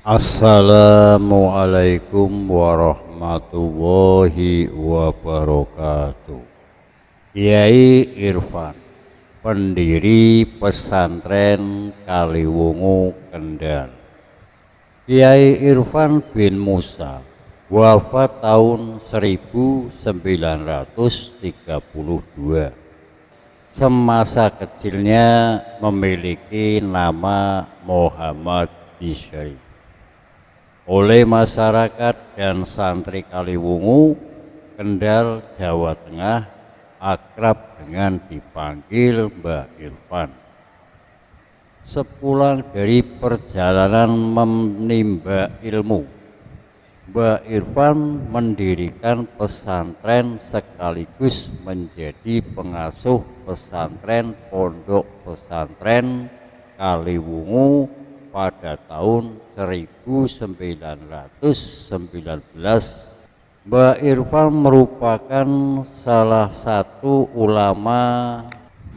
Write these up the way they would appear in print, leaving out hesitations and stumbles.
Assalamualaikum warahmatullahi wabarakatuh. Kiai Irfan, pendiri pesantren Kaliwungu Kendal. Kiai Irfan bin Musa wafat tahun 1932. Semasa kecilnya memiliki nama Muhammad Bisri. Oleh masyarakat dan santri Kaliwungu, Kendal, Jawa Tengah, akrab dengan dipanggil Mbah Irfan. Sepulang dari perjalanan menimba ilmu, Mbah Irfan mendirikan pesantren sekaligus menjadi pengasuh pesantren Pondok Pesantren Kaliwungu pada tahun 1919. Mbah Irfan merupakan salah satu ulama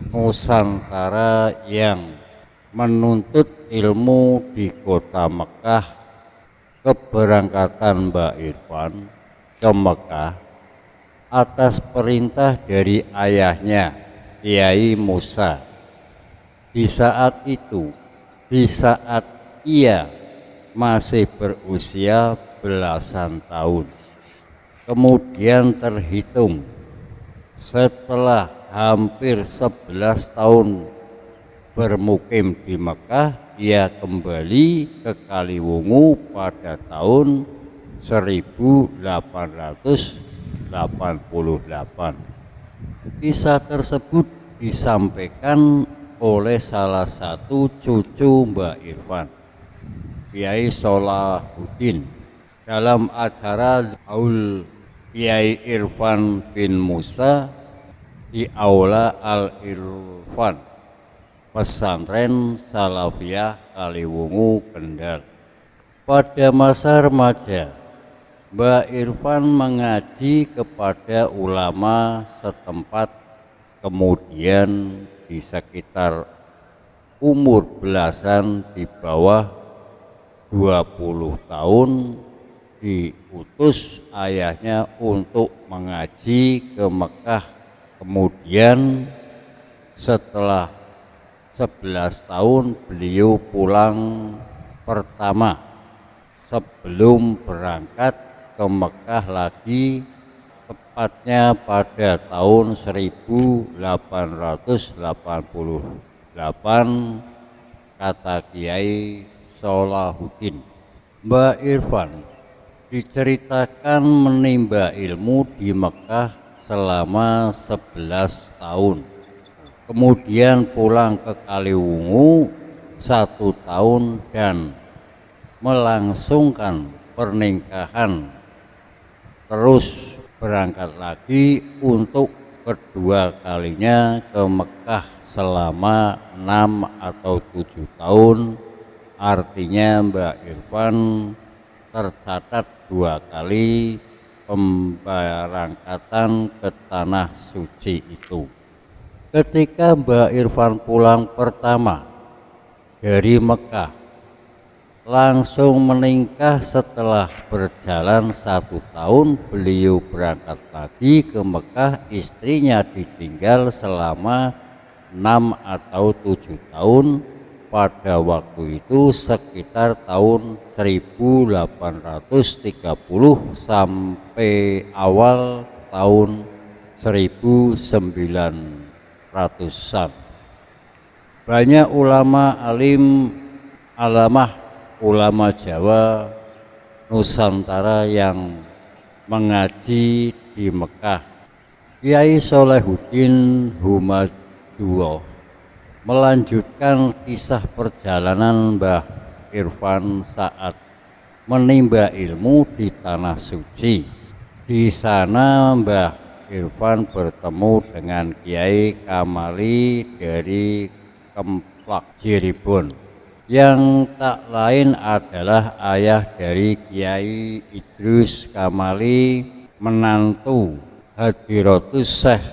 Nusantara yang menuntut ilmu di kota Mekah. Keberangkatan Mbah Irfan ke Mekah atas perintah dari ayahnya, Kiai Musa. Di saat ia masih berusia belasan tahun. Kemudian terhitung setelah hampir 11 tahun bermukim di Mekah, ia kembali ke Kaliwungu pada tahun 1888. Kisah tersebut disampaikan oleh salah satu cucu Mbah Irfan, Kiai Solahuddin, dalam acara Haul Kiai Irfan bin Musa di Aula Al-Irfan, Pesantren Salafiyah Kaliwungu Kendal. Pada masa remaja, Mbah Irfan mengaji kepada ulama setempat, kemudian di sekitar umur belasan, di bawah 20 tahun, diutus ayahnya untuk mengaji ke Mekah. Kemudian setelah 11 tahun beliau pulang pertama sebelum berangkat ke Mekah lagi, tepatnya pada tahun 1888, kata Kiai Solahuddin. Mbah Irfan diceritakan menimba ilmu di Mekah selama 11 tahun. Kemudian pulang ke Kaliwungu 1 tahun dan melangsungkan pernikahan, terus berangkat lagi untuk kedua kalinya ke Mekah selama 6 atau 7 tahun. Artinya Mbah Irfan tercatat 2 kali pemberangkatan ke Tanah Suci itu. Ketika Mbah Irfan pulang pertama dari Mekah, langsung menikah. Setelah berjalan 1 tahun beliau berangkat lagi ke Mekah. Istrinya ditinggal selama 6 atau 7 tahun. Pada waktu itu sekitar tahun 1830 sampai awal tahun 1900-an. Banyak ulama ulama Jawa Nusantara yang mengaji di Mekah. Kiai Solahuddin Humadullah melanjutkan kisah perjalanan Mbah Irfan saat menimba ilmu di Tanah Suci. Di sana Mbah Irfan bertemu dengan Kiai Kamali dari Kemplak, Cirebon, yang tak lain adalah ayah dari Kiai Idrus Kamali, menantu Hadiratus Syekh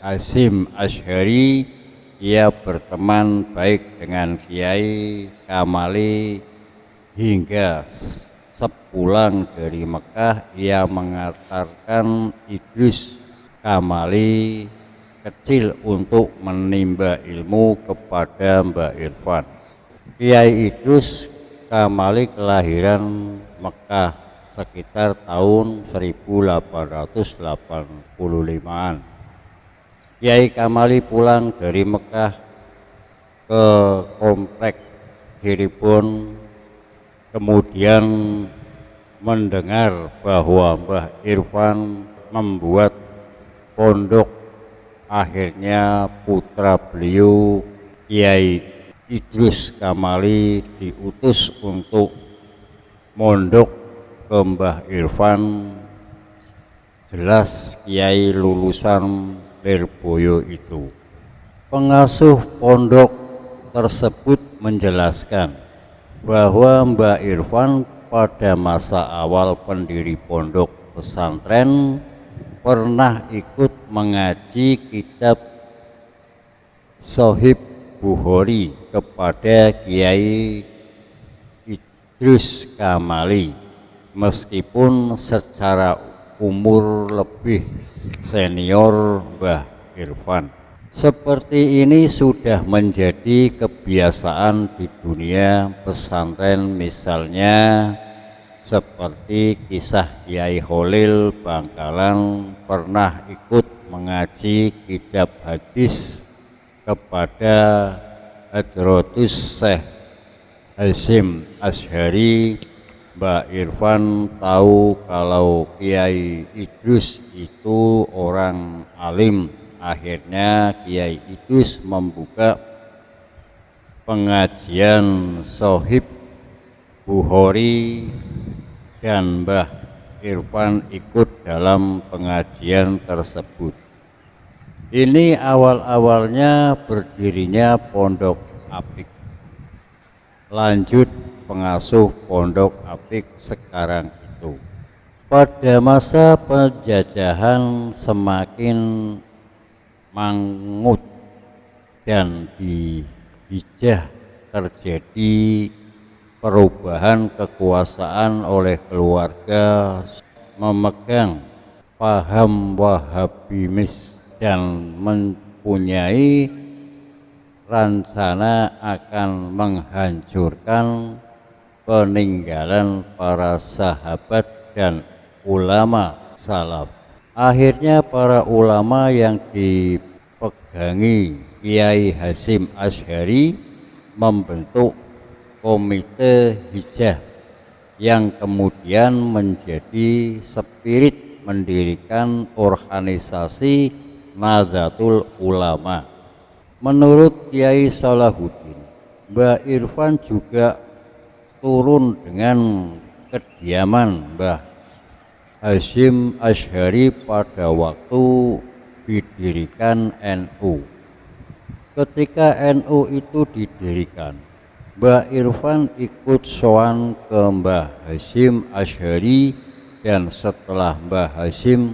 Hasyim Asy'ari. Ia berteman baik dengan Kiai Kamali hingga sepulang dari Mekah ia mengantarkan Idrus Kamali kecil untuk menimba ilmu kepada Mbah Irfan. Kiai Idrus Kamali kelahiran Mekah sekitar tahun 1885-an. Kiai Kamali pulang dari Mekah ke komplek Cirebon, kemudian mendengar bahwa Mbah Irfan membuat pondok. Akhirnya putra beliau Kiai Idrus Kamali diutus untuk mondok ke Mbah Irfan. Jelas Kiai lulusan Lirboyo itu. Pengasuh pondok tersebut menjelaskan bahwa Mbah Irfan pada masa awal pendiri pondok pesantren pernah ikut mengaji kitab Sohib Bukhari kepada Kiai Idrus Kamali, meskipun secara umur lebih senior Mbah Irfan. Seperti ini sudah menjadi kebiasaan di dunia pesantren, misalnya seperti kisah Kiai Kholil Bangkalan pernah ikut mengaji kitab hadis kepada Hadratus Syekh Hasyim Asy'ari. Mbah Irfan tahu kalau Kiai Idrus itu orang alim. Akhirnya Kiai Idrus membuka pengajian Sohib Bukhari dan Mbah Irfan ikut dalam pengajian tersebut. Ini awal-awalnya berdirinya Pondok Apik. Lanjut pengasuh Pondok Apik sekarang itu. Pada masa penjajahan semakin mangut dan di Hijah terjadi perubahan kekuasaan oleh keluarga memegang paham Wahabimis dan mempunyai rencana akan menghancurkan peninggalan para sahabat dan ulama salaf. Akhirnya para ulama yang dipegangi Kiai Hasyim Asy'ari membentuk Komite Hijah yang kemudian menjadi spirit mendirikan organisasi Nahdlatul Ulama. Menurut Kiai Salahuddin, Mbah Irfan juga turun dengan kediaman Mbah Hasyim Asy'ari pada waktu didirikan NU. Ketika NU itu didirikan, Mbah Irfan ikut sowan ke Mbah Hasyim Asy'ari, dan setelah Mbah Hasyim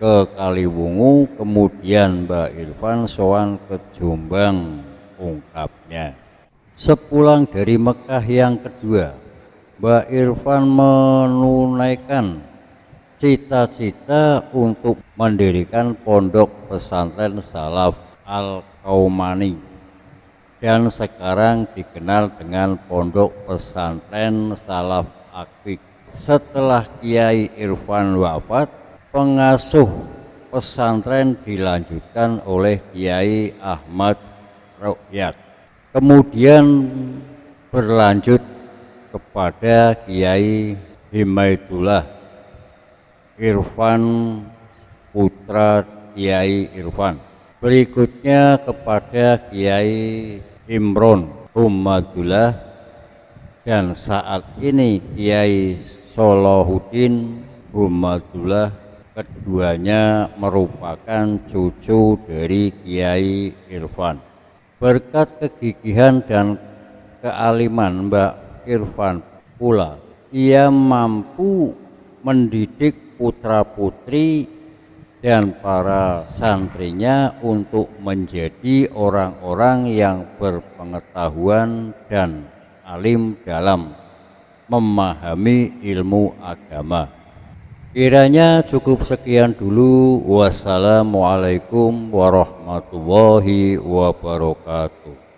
ke Kaliwungu, kemudian Mbah Irfan sowan ke Jombang, ungkapnya. Sepulang dari Mekah yang kedua, Mbah Irfan menunaikan cita-cita untuk mendirikan pondok pesantren Salaf Al-Qaumani dan sekarang dikenal dengan Pondok Pesantren Salaf Apik. Setelah Kiai Irfan wafat, pengasuh pesantren dilanjutkan oleh Kiai Ahmad Ruqyat. Kemudian berlanjut kepada Kiai Himaidullah Irfan, putra Kiai Irfan. Berikutnya kepada Kiai Imron Humadullah, dan saat ini Kiai Salahuddin Humadullah. Keduanya merupakan cucu dari Kiai Irfan. Berkat kegigihan dan kealiman Mbah Irfan pula, ia mampu mendidik putra-putri dan para santrinya untuk menjadi orang-orang yang berpengetahuan dan alim dalam memahami ilmu agama. Kiranya cukup sekian dulu. Wassalamualaikum warahmatullahi wabarakatuh.